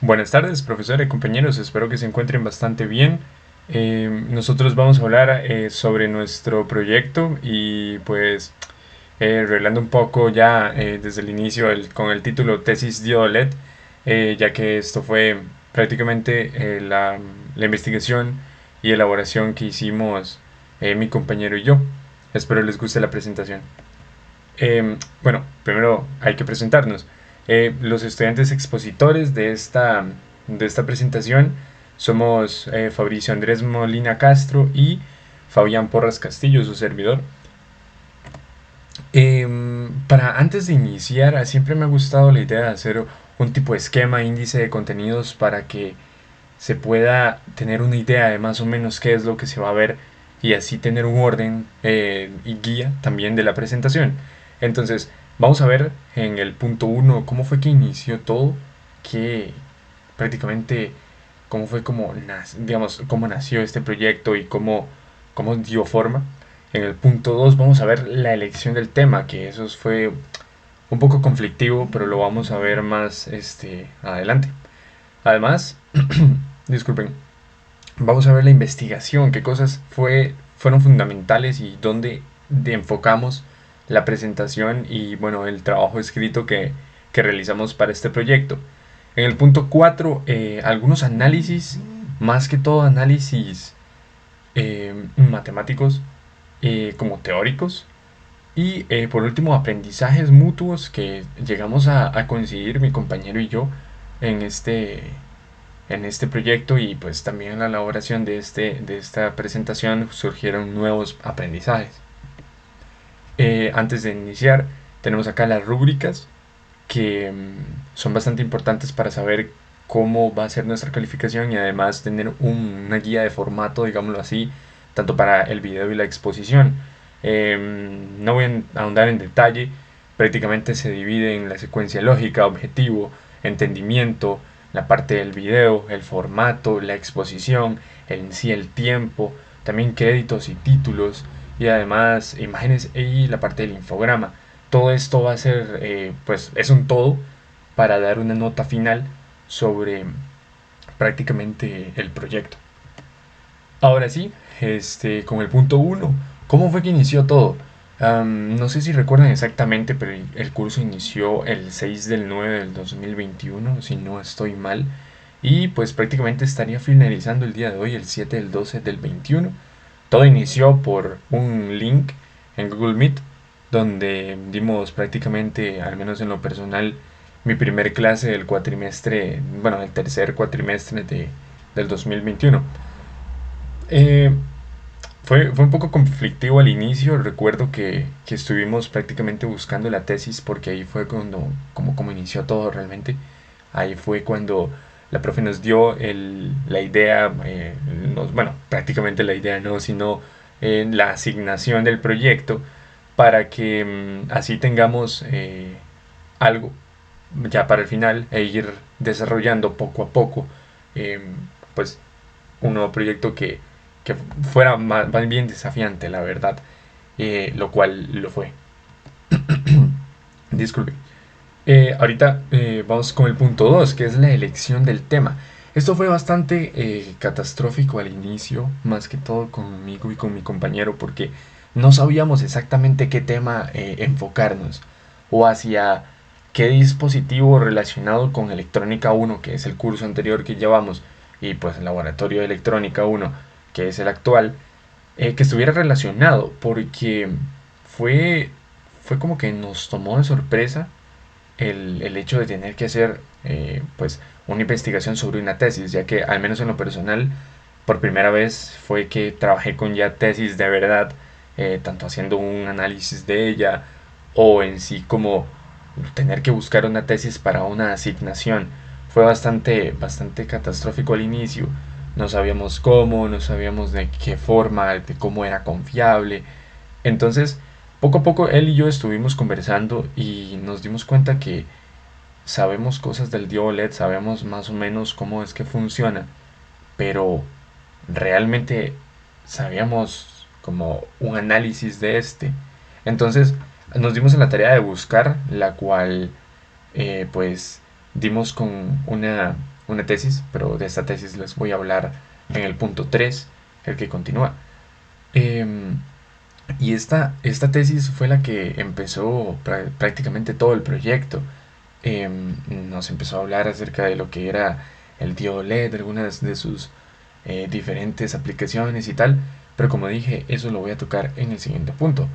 Buenas tardes, profesora y compañeros, espero que se encuentren bastante bien. Nosotros vamos a hablar sobre nuestro proyecto y pues revelando un poco ya desde el inicio con el título Tesis Diolet, ya que esto fue prácticamente la investigación y elaboración que hicimos mi compañero y yo. Espero les guste la presentación. Bueno, primero hay que presentarnos. Los estudiantes expositores de esta presentación somos Fabricio Andrés Molina Castro y Fabián Porras Castillo, su servidor. Para antes de iniciar, siempre me ha gustado la idea de hacer un tipo de esquema, índice de contenidos para que se pueda tener una idea de más o menos qué es lo que se va a ver y así tener un orden y guía también de la presentación. Entonces, vamos a ver en el punto uno cómo fue que inició todo, que prácticamente cómo fue como, digamos, cómo nació este proyecto y cómo dio forma. En el punto 2 vamos a ver la elección del tema, que eso fue un poco conflictivo, pero lo vamos a ver más adelante. Además, disculpen, vamos a ver la investigación, qué cosas fueron fundamentales y dónde enfocamos la presentación y bueno, el trabajo escrito que realizamos para este proyecto. En el punto 4 algunos análisis, más que todo análisis matemáticos como teóricos. Y por último, aprendizajes mutuos que llegamos a coincidir mi compañero y yo en este proyecto y pues también en la elaboración de esta presentación surgieron nuevos aprendizajes. Antes de iniciar, tenemos acá las rúbricas que son bastante importantes para saber cómo va a ser nuestra calificación y además tener una guía de formato, digámoslo así, tanto para el video y la exposición. No voy a ahondar en detalle, prácticamente se divide en la secuencia lógica, objetivo, entendimiento, la parte del video, el formato, la exposición, en sí el tiempo, también créditos y títulos y además imágenes y la parte del infograma. Todo esto va a ser, pues es un todo para dar una nota final sobre prácticamente el proyecto. Ahora sí, con el punto uno, ¿cómo fue que inició todo? No sé si recuerdan exactamente, pero el curso inició el 6 del 9 del 2021, si no estoy mal. Y pues prácticamente estaría finalizando el día de hoy, el 7 del 12 del 21. Todo inició por un link en Google Meet, donde dimos prácticamente, al menos en lo personal, mi primer clase del cuatrimestre, bueno, el tercer cuatrimestre del 2021. Eh, fue un poco conflictivo al inicio, recuerdo que estuvimos prácticamente buscando la tesis porque ahí fue como inició todo realmente. Ahí fue cuando la profe nos dio la idea, bueno, prácticamente la idea no, sino la asignación del proyecto para que así tengamos algo ya para el final e ir desarrollando poco a poco eh, pues un nuevo proyecto que fuera más bien desafiante, la verdad, lo cual lo fue. Disculpe. Ahorita vamos con el punto 2 que es la elección del tema. Esto fue bastante catastrófico al inicio, más que todo conmigo y con mi compañero, porque no sabíamos exactamente qué tema enfocarnos o hacia qué dispositivo relacionado con Electrónica 1, que es el curso anterior que llevamos, y pues el Laboratorio de Electrónica 1, que es el actual, que estuviera relacionado, porque fue, fue como que nos tomó de sorpresa el hecho de tener que hacer pues una investigación sobre una tesis, ya que al menos en lo personal, por primera vez fue que trabajé con ya tesis de verdad, tanto haciendo un análisis de ella o en sí como tener que buscar una tesis para una asignación. Fue bastante catastrófico al inicio. No sabíamos cómo, no sabíamos de qué forma, de cómo era confiable. Entonces, poco a poco él y yo estuvimos conversando y nos dimos cuenta que sabemos cosas del Diolet, sabemos más o menos cómo es que funciona, pero realmente sabíamos como un análisis de este. Entonces nos dimos a la tarea de buscar, la cual pues dimos con una tesis, pero de esta tesis les voy a hablar en el punto 3, el que continúa. Em, y esta tesis fue la que empezó prácticamente todo el proyecto. Nos empezó a hablar acerca de lo que era el diodo LED, algunas de sus diferentes aplicaciones y tal, pero como dije, eso lo voy a tocar en el siguiente punto.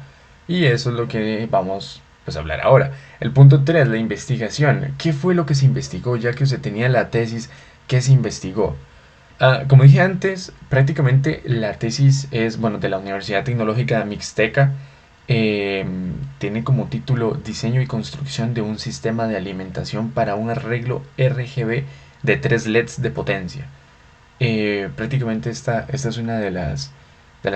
Y eso es lo que vamos pues, a hablar ahora. El punto 3, la investigación. ¿Qué fue lo que se investigó? Ya que usted tenía la tesis, ¿qué se investigó? Como dije antes, prácticamente la tesis es, bueno, de la Universidad Tecnológica Mixteca. eh, Tiene como título Diseño y construcción de un sistema de alimentación para un arreglo RGB de 3 LEDs de potencia. Prácticamente esta es una de las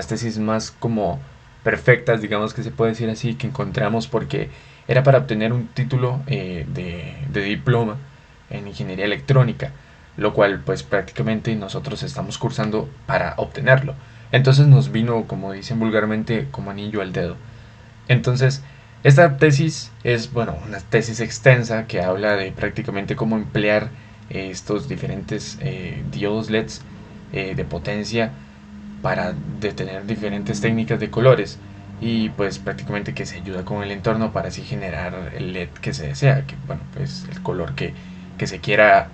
tesis más como perfectas, digamos que se puede decir así, que encontramos porque era para obtener un título de diploma en ingeniería electrónica, lo cual pues prácticamente nosotros estamos cursando para obtenerlo. Entonces nos vino, como dicen vulgarmente, como anillo al dedo. Entonces, esta tesis es, bueno, una tesis extensa que habla de prácticamente cómo emplear estos diferentes diodos LEDs de potencia para detener diferentes técnicas de colores y pues prácticamente que se ayuda con el entorno para así generar el LED que se desea, que bueno, pues el color que se quiera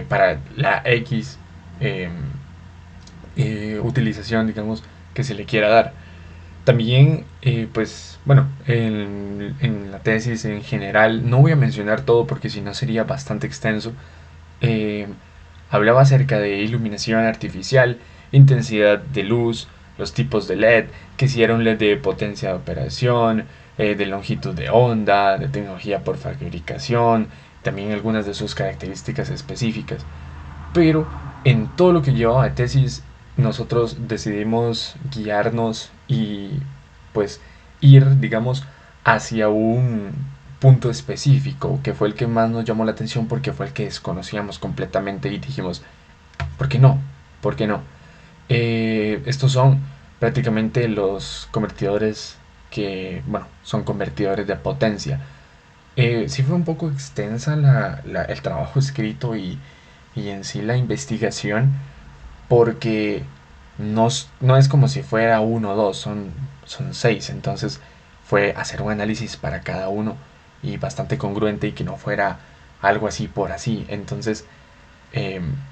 para la X eh, utilización, digamos, que se le quiera dar. También, pues bueno, en la tesis en general, no voy a mencionar todo porque si no sería bastante extenso. eh, Hablaba acerca de iluminación artificial, intensidad de luz, los tipos de LED, que si era un LED de potencia de operación, de longitud de onda, de tecnología por fabricación, también algunas de sus características específicas. Pero en todo lo que llevaba de tesis, nosotros decidimos guiarnos y pues ir, digamos, hacia un punto específico, que fue el que más nos llamó la atención porque fue el que desconocíamos completamente y dijimos, ¿por qué no? ¿Por qué no? Estos son prácticamente los convertidores que, bueno, son convertidores de potencia. Sí fue un poco extensa el trabajo escrito y en sí la investigación porque no es como si fuera uno o dos, son seis. Entonces fue hacer un análisis para cada uno y bastante congruente y que no fuera algo así por así. Entonces,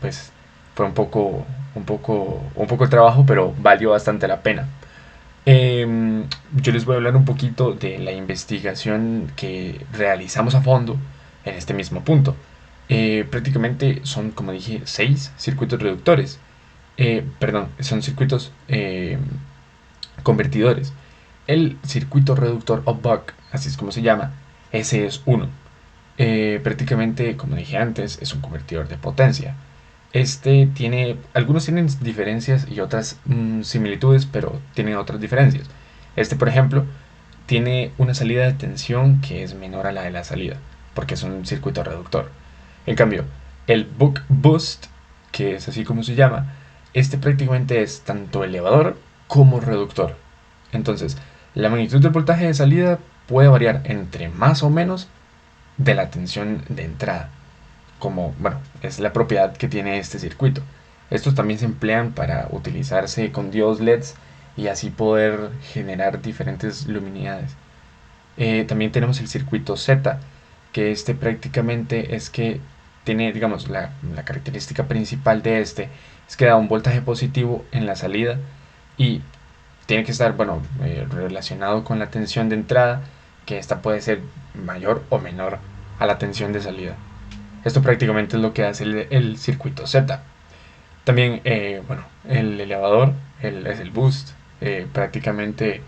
pues fue un poco el trabajo, pero valió bastante la pena. Yo les voy a hablar un poquito de la investigación que realizamos a fondo en este mismo punto. Prácticamente son, como dije, seis circuitos reductores. Perdón, son circuitos convertidores. El circuito reductor o buck, así es como se llama, ese es uno. Prácticamente, como dije antes, es un convertidor de potencia. Algunos tienen diferencias y otras similitudes, pero tienen otras diferencias. Por ejemplo, tiene una salida de tensión que es menor a la de la salida, porque es un circuito reductor. En cambio, el buck boost, que es así como se llama, prácticamente es tanto elevador como reductor. Entonces, la magnitud del voltaje de salida puede variar entre más o menos de la tensión de entrada, como, bueno, es la propiedad que tiene este circuito. Estos también se emplean para utilizarse con diodos LEDs y así poder generar diferentes luminidades. También tenemos el circuito Z, que prácticamente es que tiene, digamos, la característica principal de es que da un voltaje positivo en la salida y tiene que estar, bueno, relacionado con la tensión de entrada, que esta puede ser mayor o menor a la tensión de salida. Esto prácticamente es lo que hace el circuito Z. También, bueno, el elevador es el boost. Prácticamente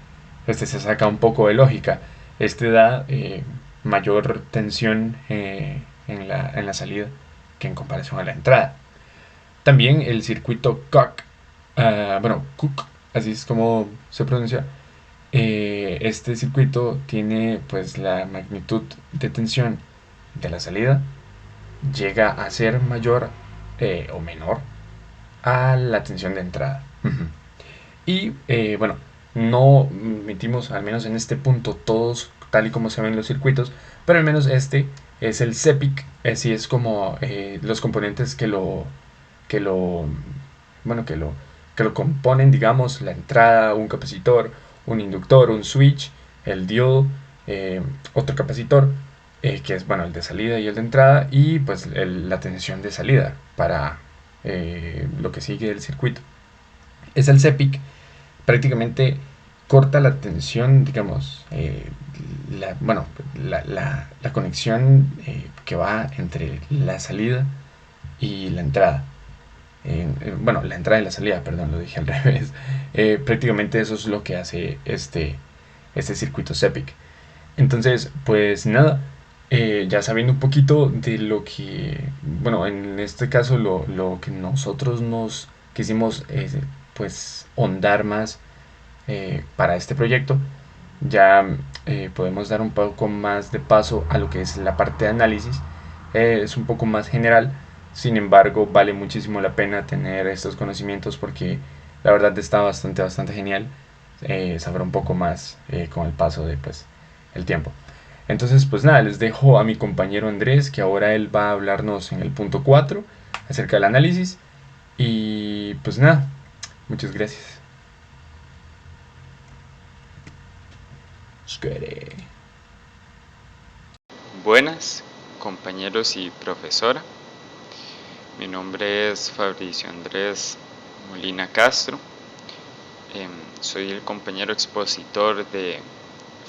se saca un poco de lógica. Da mayor tensión en la salida que en comparación a la entrada. También el circuito Cook, bueno, Cook, así es como se pronuncia. Este circuito tiene pues la magnitud de tensión de la salida llega a ser mayor o menor a la tensión de entrada. Y bueno, no metimos, al menos en este punto, todos tal y como se ven los circuitos, pero al menos es el CEPIC, así es como los componentes que lo, bueno, que lo componen, digamos, la entrada, un capacitor, un inductor, un switch, el diode, otro capacitor, que es, bueno, el de salida y el de entrada, y pues la tensión de salida para lo que sigue del circuito. Es el CEPIC, prácticamente corta la tensión, digamos, bueno, la conexión que va entre la salida y la entrada. Bueno, la entrada y la salida, perdón, lo dije al revés. Prácticamente eso es lo que hace este circuito CEPIC. Entonces, pues nada, ya sabiendo un poquito de lo que, bueno, en este caso lo que nosotros nos quisimos, pues, ahondar más para este proyecto, ya podemos dar un poco más de paso a lo que es la parte de análisis. Es un poco más general, sin embargo vale muchísimo la pena tener estos conocimientos porque la verdad está bastante genial saber un poco más con el paso de pues el tiempo. Entonces pues nada, les dejo a mi compañero Andrés, que ahora él va a hablarnos en el punto 4 acerca del análisis, y pues nada, muchas gracias. Buenas, compañeros y profesora. Mi nombre es Fabricio Andrés Molina Castro. Soy el compañero expositor de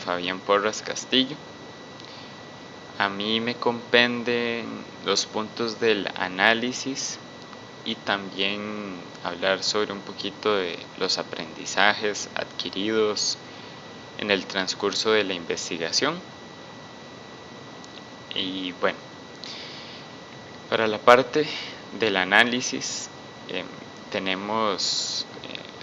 Fabián Porras Castillo. A mí me compenden los puntos del análisis y también hablar sobre un poquito de los aprendizajes adquiridos en el transcurso de la investigación. Y bueno, para la parte del análisis tenemos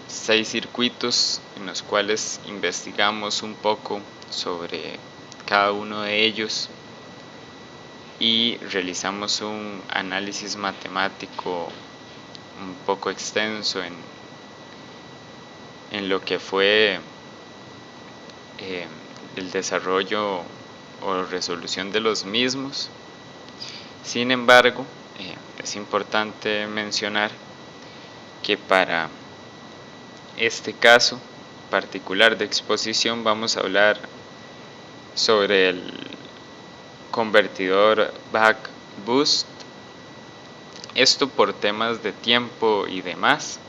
6 circuitos en los cuales investigamos un poco sobre cada uno de ellos y realizamos un análisis matemático un poco extenso en lo que fue el desarrollo o resolución de los mismos. Sin embargo, es importante mencionar que para este caso particular de exposición vamos a hablar sobre el convertidor Buck-Boost, esto por temas de tiempo y demás,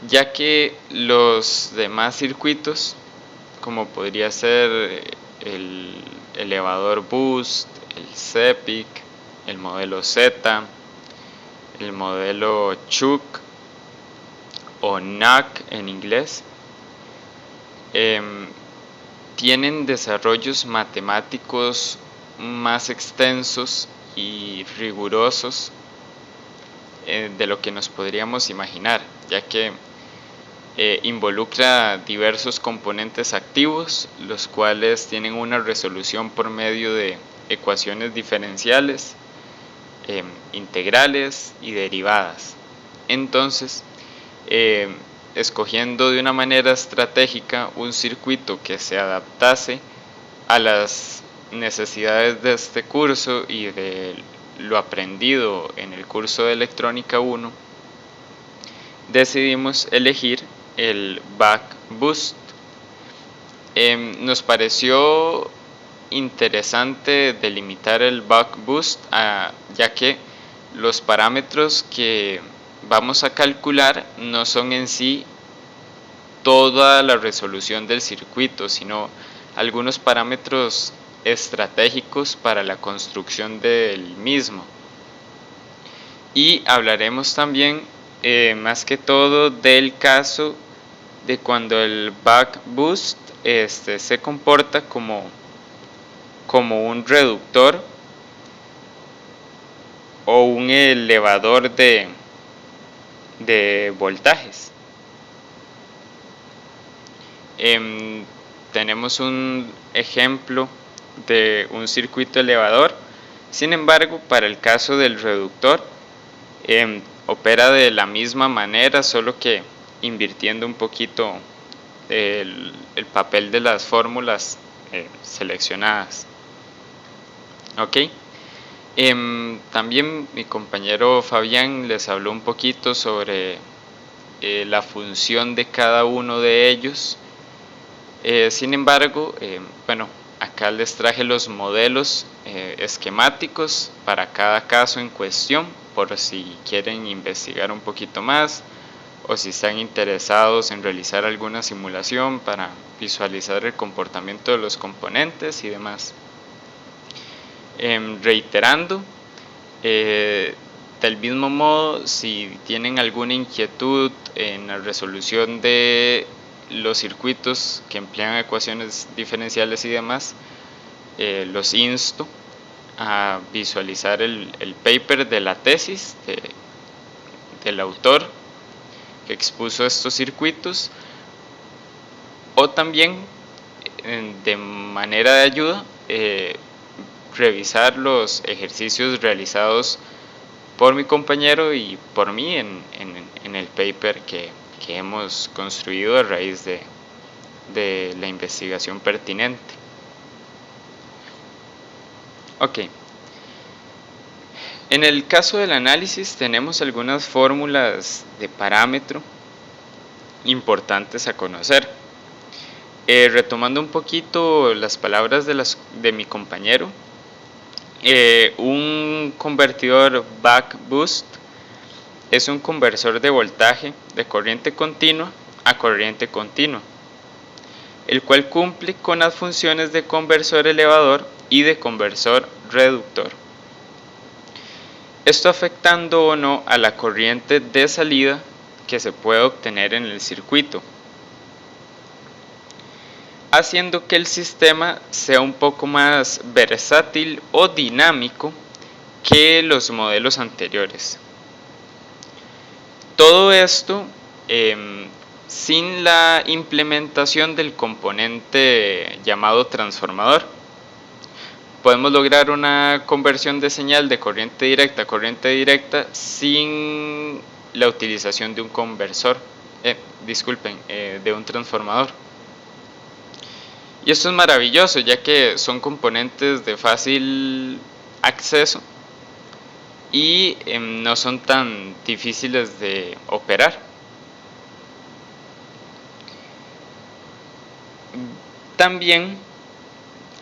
ya que los demás circuitos, como podría ser el elevador boost, el CEPIC, el modelo Z, el modelo Chuck o NAC en inglés, tienen desarrollos matemáticos más extensos y rigurosos de lo que nos podríamos imaginar, ya que involucra diversos componentes activos, los cuales tienen una resolución por medio de ecuaciones diferenciales, integrales y derivadas. Entonces, escogiendo de una manera estratégica un circuito que se adaptase a las necesidades de este curso y de lo aprendido en el curso de electrónica 1, decidimos elegir el Buck-Boost. Nos pareció interesante delimitar el Buck-Boost, ya que los parámetros que vamos a calcular no son en sí toda la resolución del circuito, sino algunos parámetros estratégicos para la construcción del mismo. Y hablaremos también más que todo del caso de cuando el Buck-Boost se comporta como un reductor o un elevador de voltajes. Tenemos un ejemplo de un circuito elevador. Sin embargo, para el caso del reductor, opera de la misma manera, solo que invirtiendo un poquito el papel de las fórmulas seleccionadas. Ok. También mi compañero Fabián les habló un poquito sobre la función de cada uno de ellos. Sin embargo, bueno, acá les traje los modelos esquemáticos para cada caso en cuestión, por si quieren investigar un poquito más o si están interesados en realizar alguna simulación para visualizar el comportamiento de los componentes y demás. Reiterando, del mismo modo, si tienen alguna inquietud en la resolución de los circuitos que emplean ecuaciones diferenciales y demás, los insto a visualizar el paper de la tesis del autor que expuso estos circuitos, o también de manera de ayuda revisar los ejercicios realizados por mi compañero y por mí en el paper que hemos construido a raíz de la investigación pertinente. Ok. En el caso del análisis tenemos algunas fórmulas de parámetro importantes a conocer. Retomando un poquito las palabras de mi compañero, un convertidor buck boost es un conversor de voltaje de corriente continua a corriente continua, el cual cumple con las funciones de conversor elevador y de conversor reductor. Esto afectando o no a la corriente de salida que se puede obtener en el circuito, haciendo que el sistema sea un poco más versátil o dinámico que los modelos anteriores. Todo esto sin la implementación del componente llamado transformador. Podemos lograr una conversión de señal de corriente directa a corriente directa sin la utilización de un conversor, de un transformador. Y esto es maravilloso, ya que son componentes de fácil acceso y no son tan difíciles de operar. También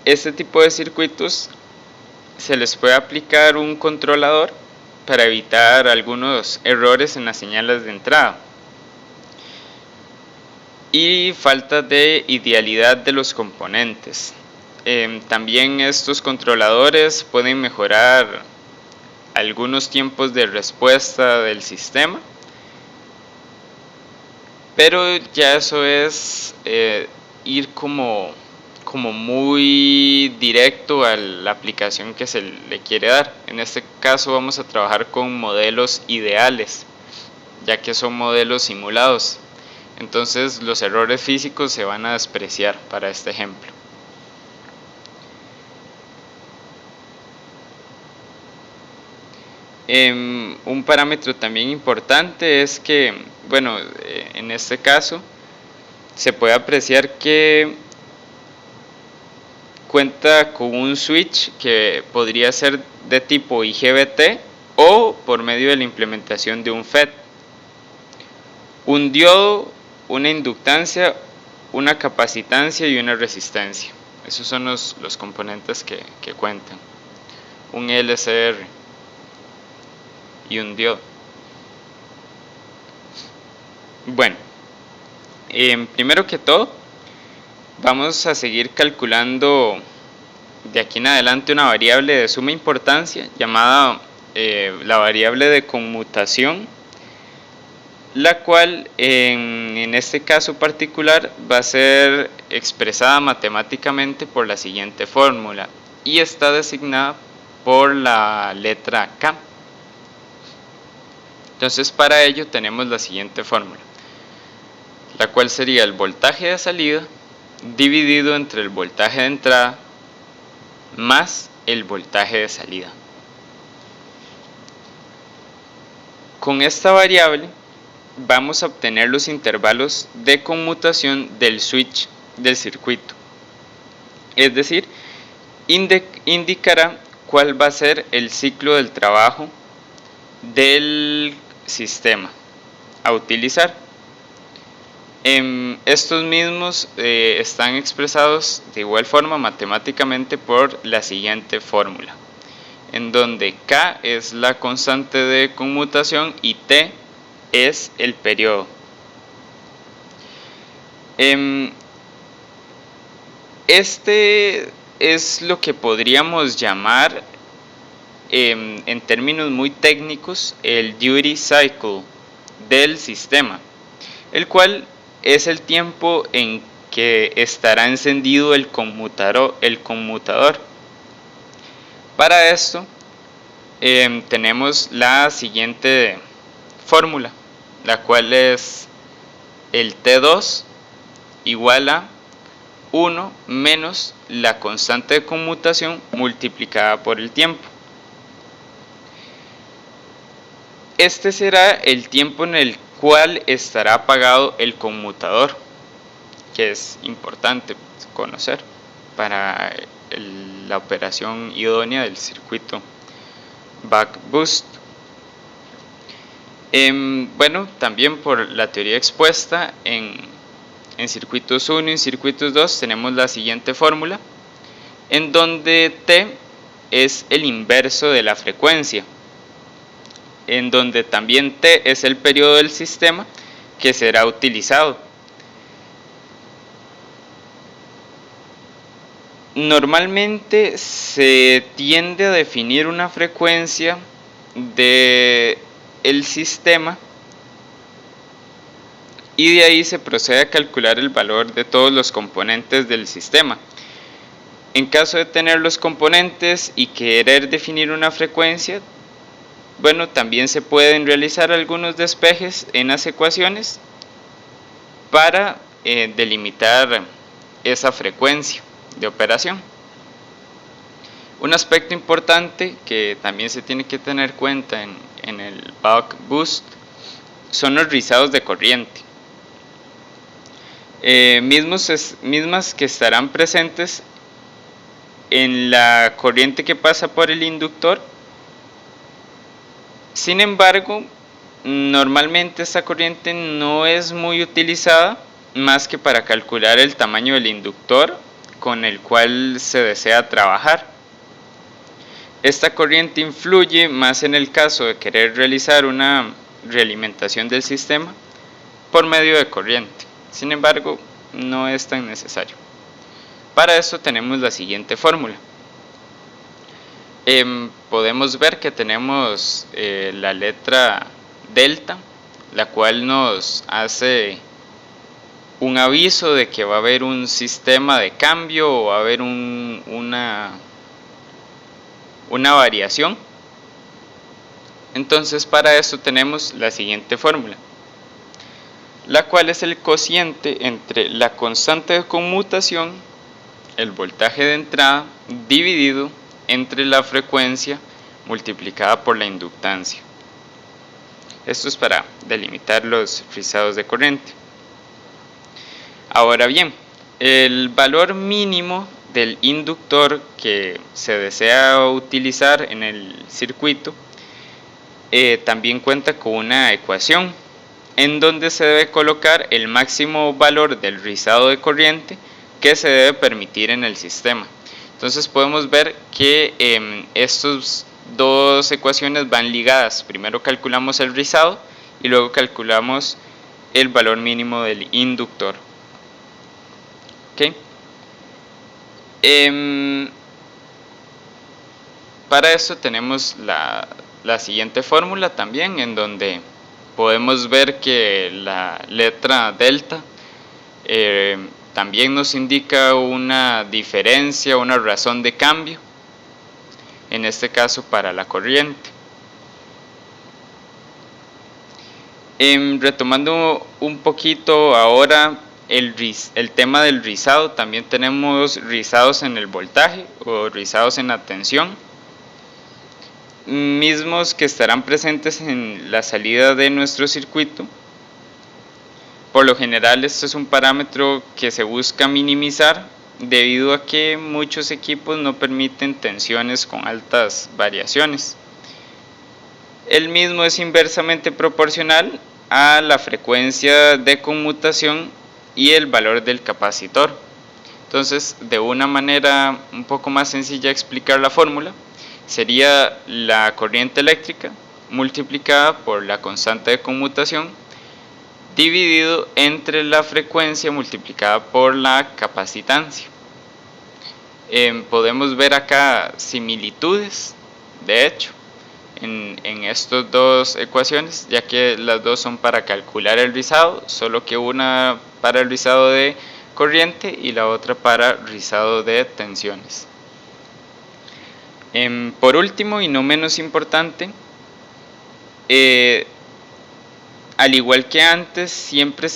este tipo de circuitos se les puede aplicar un controlador para evitar algunos errores en las señales de entrada y falta de idealidad de los componentes. También estos controladores pueden mejorar algunos tiempos de respuesta del sistema, pero ya eso es ir como muy directo a la aplicación que se le quiere dar. En este caso vamos a trabajar con modelos ideales, ya que son modelos simulados. Entonces los errores físicos se van a despreciar para este ejemplo. Un parámetro también importante es que, bueno, en este caso se puede apreciar que cuenta con un switch que podría ser de tipo IGBT o por medio de la implementación de un FET, un diodo, una inductancia, una capacitancia y una resistencia. Esos son los componentes que cuentan. Un LCR y un diodo. Bueno, primero que todo, vamos a seguir calculando de aquí en adelante una variable de suma importancia llamada la variable de conmutación, la cual en este caso particular va a ser expresada matemáticamente por la siguiente fórmula y está designada por la letra K. Entonces para ello tenemos la siguiente fórmula, la cual sería el voltaje de salida dividido entre el voltaje de entrada más el voltaje de salida. Con esta variable vamos a obtener los intervalos de conmutación del switch del circuito, es decir, indicará cuál va a ser el ciclo del trabajo del sistema a utilizar. Estos mismos están expresados de igual forma matemáticamente por la siguiente fórmula, en donde K es la constante de conmutación y T es el periodo. Este es lo que podríamos llamar, en términos muy técnicos, el duty cycle del sistema, el cual es el tiempo en que estará encendido el conmutador. Para esto tenemos la siguiente fórmula, la cual es el T2 igual a 1 menos la constante de conmutación multiplicada por el tiempo. Este será el tiempo en el cual estará apagado el conmutador, que es importante conocer para la operación idónea del circuito buck boost. Bueno, también por la teoría expuesta en circuitos 1 y en circuitos 2 tenemos la siguiente fórmula, en donde T es el inverso de la frecuencia, en donde también T es el periodo del sistema que será utilizado. Normalmente se tiende a definir una frecuencia del sistema y de ahí se procede a calcular el valor de todos los componentes del sistema. En caso de tener los componentes y querer definir una frecuencia, bueno, también se pueden realizar algunos despejes en las ecuaciones para delimitar esa frecuencia de operación. Un aspecto importante que también se tiene que tener cuenta en el buck boost son los rizados de corriente, mismas que estarán presentes en la corriente que pasa por el inductor. Sin embargo, normalmente esta corriente no es muy utilizada más que para calcular el tamaño del inductor con el cual se desea trabajar. Esta corriente influye más en el caso de querer realizar una realimentación del sistema por medio de corriente. Sin embargo, no es tan necesario. Para eso tenemos la siguiente fórmula. Podemos ver que tenemos la letra delta, la cual nos hace un aviso de que va a haber un sistema de cambio o va a haber una variación. Entonces, para eso tenemos la siguiente fórmula, la cual es el cociente entre la constante de conmutación, el voltaje de entrada, dividido entre la frecuencia multiplicada por la inductancia. Esto es para delimitar los rizados de corriente. Ahora bien, el valor mínimo del inductor que se desea utilizar en el circuito también cuenta con una ecuación en donde se debe colocar el máximo valor del rizado de corriente que se debe permitir en el sistema. Entonces podemos ver que estas dos ecuaciones van ligadas. Primero calculamos el rizado y luego calculamos el valor mínimo del inductor. ¿Okay? Para eso tenemos la siguiente fórmula también, en donde podemos ver que la letra delta también nos indica una diferencia, una razón de cambio, en este caso para la corriente. Retomando un poquito ahora el tema del rizado, también tenemos rizados en el voltaje o rizados en la tensión, mismos que estarán presentes en la salida de nuestro circuito. Por lo general, este es un parámetro que se busca minimizar debido a que muchos equipos no permiten tensiones con altas variaciones. El mismo es inversamente proporcional a la frecuencia de conmutación y el valor del capacitor. Entonces, de una manera un poco más sencilla de explicar la fórmula, sería la corriente eléctrica multiplicada por la constante de conmutación dividido entre la frecuencia multiplicada por la capacitancia. Podemos ver acá similitudes, de hecho, en estas dos ecuaciones, ya que las dos son para calcular el rizado, solo que una para el rizado de corriente y la otra para rizado de tensiones. Por último y no menos importante, al igual que antes, siempre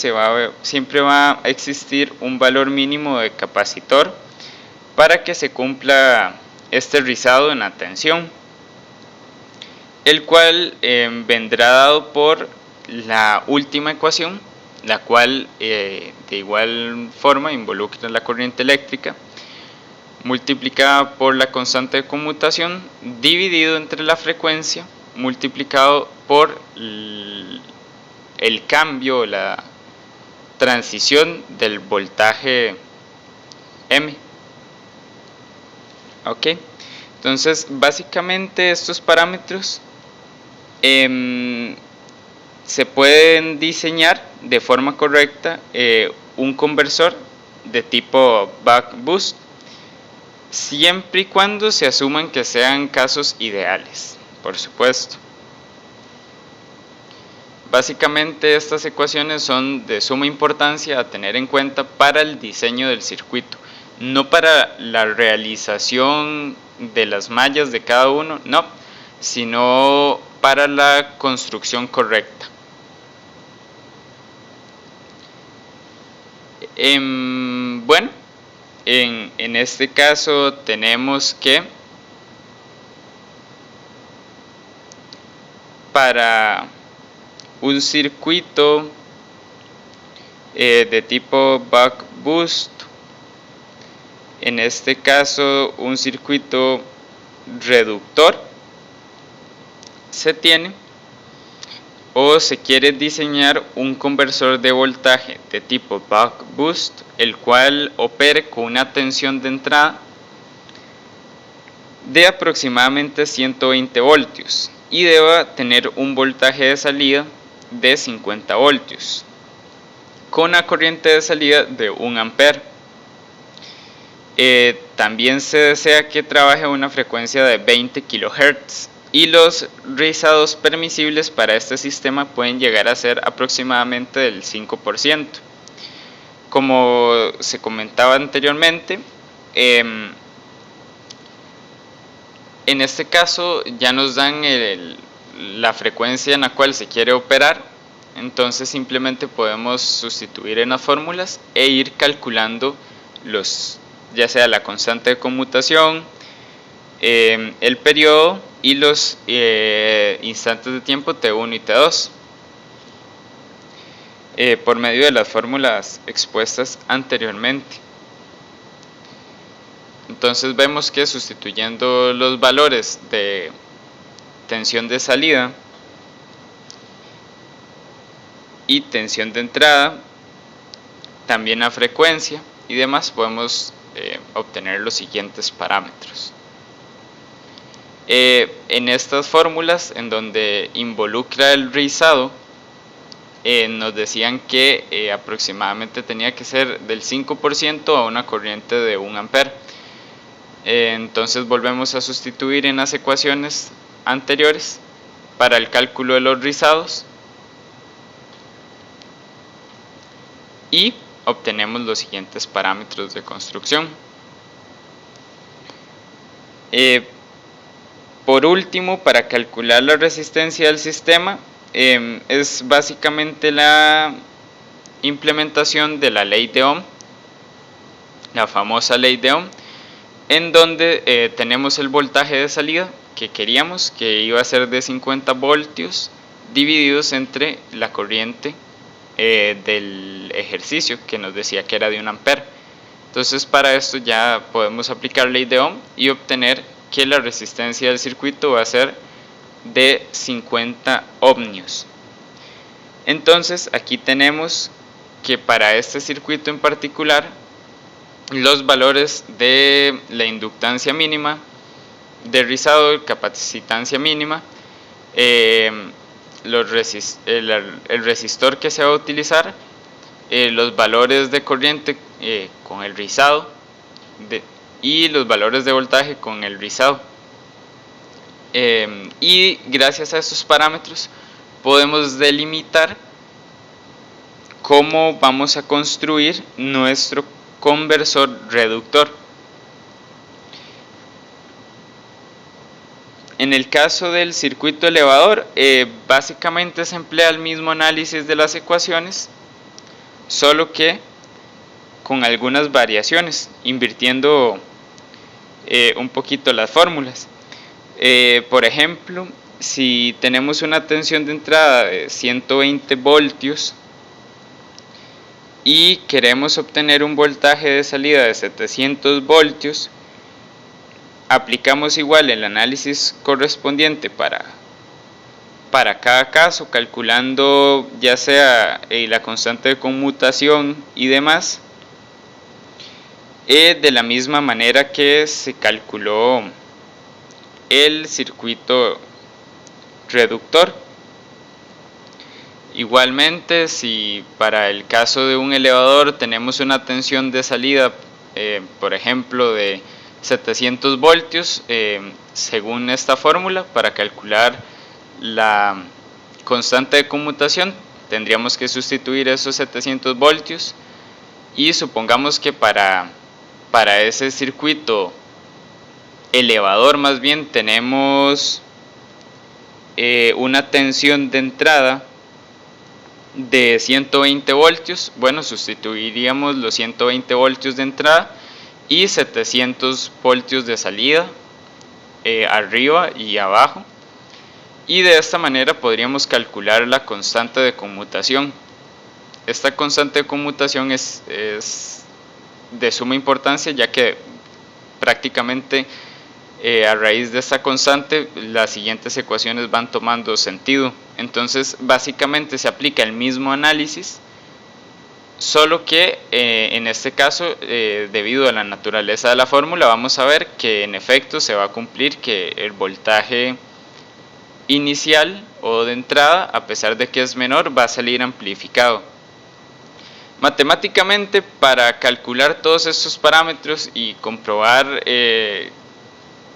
va a existir un valor mínimo de capacitor para que se cumpla este rizado en la tensión, el cual vendrá dado por la última ecuación, la cual de igual forma involucra la corriente eléctrica multiplicada por la constante de conmutación dividido entre la frecuencia multiplicado por el cambio, la transición del voltaje M. Ok, entonces básicamente estos parámetros se pueden diseñar de forma correcta un conversor de tipo buck boost, siempre y cuando se asuman que sean casos ideales, por supuesto. Básicamente estas ecuaciones son de suma importancia a tener en cuenta para el diseño del circuito, no para la realización de las mallas de cada uno, no, sino para la construcción correcta. Bueno, en este caso tenemos que para un circuito de tipo buck boost, en este caso un circuito reductor, se tiene o se quiere diseñar un conversor de voltaje de tipo buck boost, el cual opere con una tensión de entrada de aproximadamente 120 voltios y deba tener un voltaje de salida de 50 voltios con una corriente de salida de 1 ampere. También se desea que trabaje a una frecuencia de 20 kHz y los rizados permisibles para este sistema pueden llegar a ser aproximadamente del 5%. Como se comentaba anteriormente, en este caso ya nos dan la frecuencia en la cual se quiere operar, entonces simplemente podemos sustituir en las fórmulas e ir calculando ya sea la constante de conmutación, el periodo y los instantes de tiempo T1 y T2 por medio de las fórmulas expuestas anteriormente. Entonces vemos que sustituyendo los valores de tensión de salida y tensión de entrada, también la frecuencia y demás, podemos obtener los siguientes parámetros. En estas fórmulas, en donde involucra el rizado, nos decían que aproximadamente tenía que ser del 5% a una corriente de 1 ampere. Entonces volvemos a sustituir en las ecuaciones anteriores para el cálculo de los rizados y obtenemos los siguientes parámetros de construcción. Por último, para calcular la resistencia del sistema, es básicamente la implementación de la ley de Ohm, la famosa ley de Ohm, en donde tenemos el voltaje de salida que queríamos, que iba a ser de 50 voltios, divididos entre la corriente del ejercicio, que nos decía que era de 1 ampere. Entonces para esto ya podemos aplicar ley de Ohm y obtener que la resistencia del circuito va a ser de 50 ohmios. Entonces aquí tenemos que para este circuito en particular los valores de la inductancia mínima, de rizado, capacitancia mínima, el resistor que se va a utilizar, los valores de corriente con el rizado y los valores de voltaje con el rizado. Y gracias a estos parámetros podemos delimitar cómo vamos a construir nuestro conversor reductor. En el caso del circuito elevador, básicamente se emplea el mismo análisis de las ecuaciones, solo que con algunas variaciones, invirtiendo un poquito las fórmulas. Por ejemplo, si tenemos una tensión de entrada de 120 voltios y queremos obtener un voltaje de salida de 700 voltios, aplicamos igual el análisis correspondiente para cada caso, calculando ya sea la constante de conmutación y demás, de la misma manera que se calculó el circuito reductor. Igualmente, si para el caso de un elevador tenemos una tensión de salida, por ejemplo, de 700 voltios, según esta fórmula, para calcular la constante de conmutación, tendríamos que sustituir esos 700 voltios y supongamos que para ese circuito elevador más bien tenemos una tensión de entrada de 120 voltios, bueno, sustituiríamos los 120 voltios de entrada y 700 voltios de salida arriba y abajo, y de esta manera podríamos calcular la constante de conmutación. Esta constante de conmutación es de suma importancia, ya que prácticamente a raíz de esta constante las siguientes ecuaciones van tomando sentido. Entonces básicamente se aplica el mismo análisis, solo que en este caso, debido a la naturaleza de la fórmula, vamos a ver que en efecto se va a cumplir que el voltaje inicial o de entrada, a pesar de que es menor, va a salir amplificado. Matemáticamente, para calcular todos estos parámetros y comprobar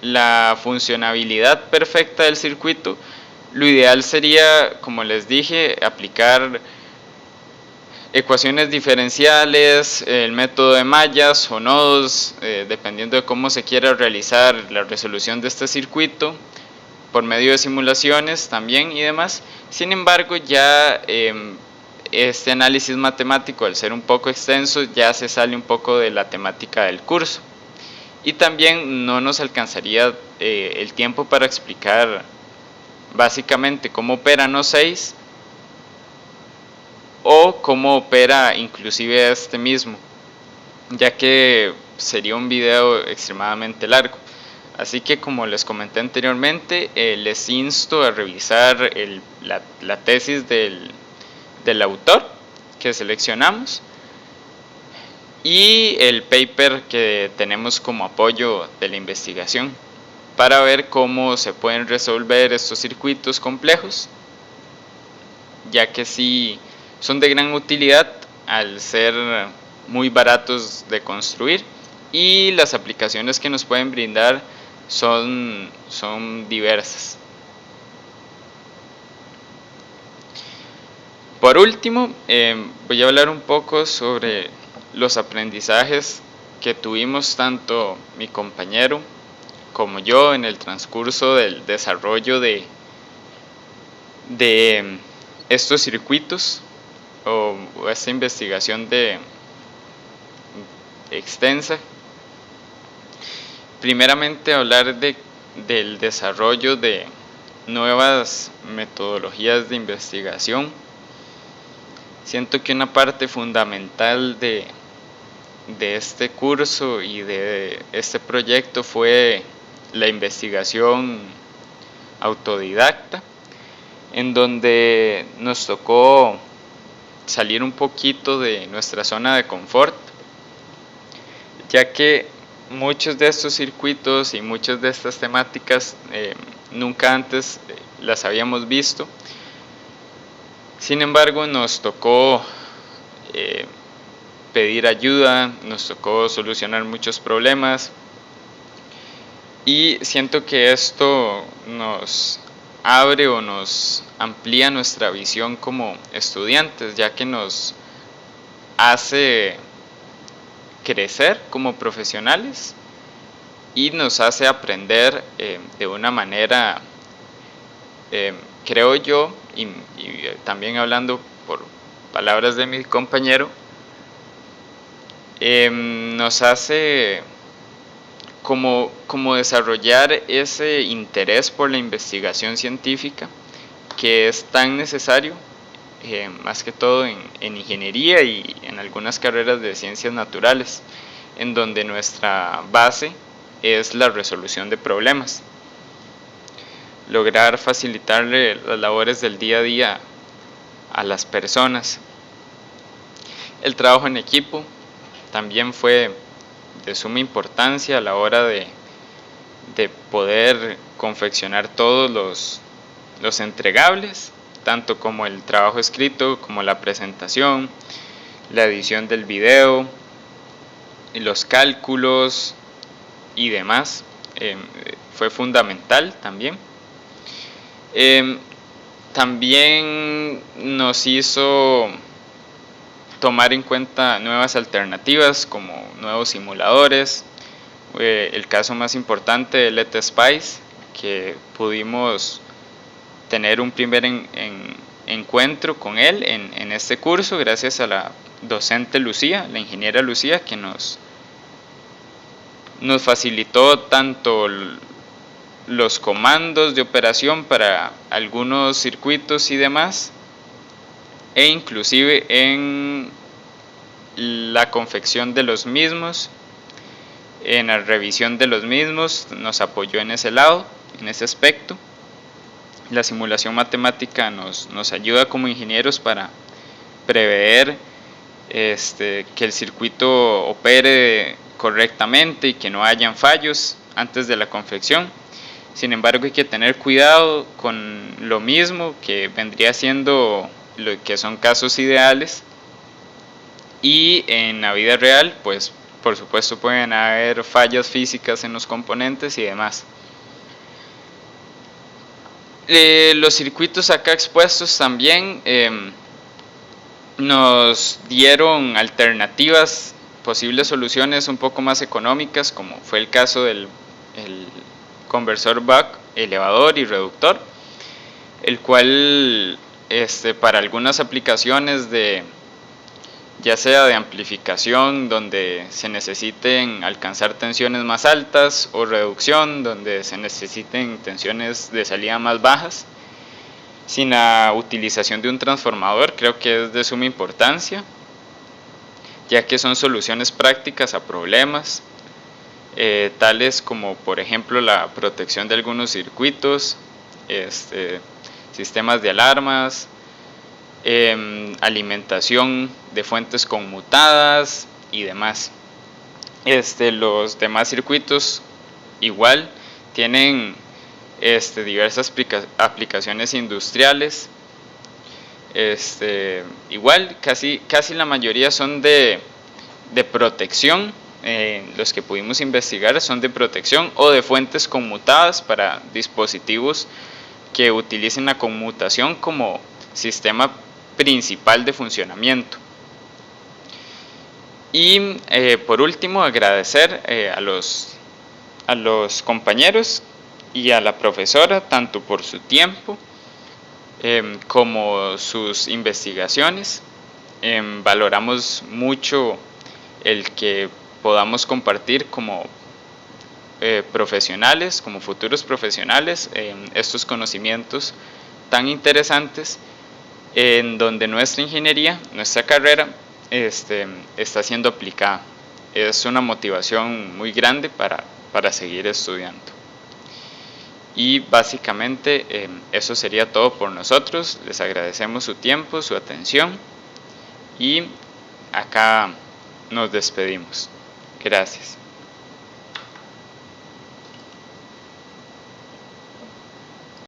la funcionabilidad perfecta del circuito, lo ideal sería, como les dije, aplicar ecuaciones diferenciales, el método de mallas o nodos, dependiendo de cómo se quiera realizar la resolución de este circuito, por medio de simulaciones también y demás. Sin embargo, ya este análisis matemático, al ser un poco extenso, ya se sale un poco de la temática del curso. Y también no nos alcanzaría el tiempo para explicar básicamente cómo opera No 6 o cómo opera inclusive este mismo, ya que sería un video extremadamente largo. Así que, como les comenté anteriormente, les insto a revisar la tesis del autor que seleccionamos y el paper que tenemos como apoyo de la investigación, para ver cómo se pueden resolver estos circuitos complejos, ya que sí son de gran utilidad al ser muy baratos de construir, y las aplicaciones que nos pueden brindar son diversas. Por último, voy a hablar un poco sobre los aprendizajes que tuvimos tanto mi compañero como yo en el transcurso del desarrollo de estos circuitos o esta investigación extensa. Primeramente, hablar del desarrollo de nuevas metodologías de investigación. Siento que una parte fundamental de de este curso y de este proyecto fue la investigación autodidacta, en donde nos tocó salir un poquito de nuestra zona de confort, ya que muchos de estos circuitos y muchas de estas temáticas nunca antes las habíamos visto. Sin embargo, nos tocó pedir ayuda, nos tocó solucionar muchos problemas, y siento que esto nos abre o nos amplía nuestra visión como estudiantes, ya que nos hace crecer como profesionales y nos hace aprender de una manera, creo yo, y también hablando por palabras de mi compañero, nos hace como desarrollar ese interés por la investigación científica que es tan necesario, más que todo en ingeniería y en algunas carreras de ciencias naturales, en donde nuestra base es la resolución de problemas, lograr facilitarle las labores del día a día a las personas. El trabajo en equipo también fue de suma importancia a la hora de poder confeccionar todos los entregables, tanto como el trabajo escrito, como la presentación, la edición del video, los cálculos y demás. Fue fundamental también. También nos hizo tomar en cuenta nuevas alternativas como nuevos simuladores. El caso más importante el ETSPICE, que pudimos tener un primer encuentro con él en este curso gracias a la docente Lucía, la ingeniera Lucía, que nos facilitó tanto los comandos de operación para algunos circuitos y demás, e inclusive en la confección de los mismos, en la revisión de los mismos, nos apoyó en ese lado, en ese aspecto. La simulación matemática nos ayuda como ingenieros para prever que el circuito opere correctamente y que no hayan fallos antes de la confección. Sin embargo, hay que tener cuidado con lo mismo que vendría siendo lo que son casos ideales, y en la vida real, pues por supuesto pueden haber fallas físicas en los componentes y demás. Los circuitos acá expuestos también nos dieron alternativas, posibles soluciones un poco más económicas, como fue el caso del conversor Buck, elevador y reductor, el cual para algunas aplicaciones ya sea de amplificación, donde se necesiten alcanzar tensiones más altas, o reducción, donde se necesiten tensiones de salida más bajas, sin la utilización de un transformador, creo que es de suma importancia, ya que son soluciones prácticas a problemas, tales como por ejemplo la protección de algunos circuitos, sistemas de alarmas, alimentación de fuentes conmutadas y demás. Los demás circuitos igual tienen diversas aplicaciones industriales. Igual casi la mayoría son de protección. Los que pudimos investigar son de protección o de fuentes conmutadas para dispositivos que utilicen la conmutación como sistema principal de funcionamiento. Y por último, agradecer a los compañeros y a la profesora, tanto por su tiempo como sus investigaciones. Valoramos mucho el que podamos compartir como profesionales, como futuros profesionales, estos conocimientos tan interesantes, en donde nuestra ingeniería, nuestra carrera, está siendo aplicada. es una motivación muy grande para seguir estudiando. Y básicamente eso sería todo por nosotros. Les agradecemos su tiempo, su atención y acá nos despedimos. Gracias.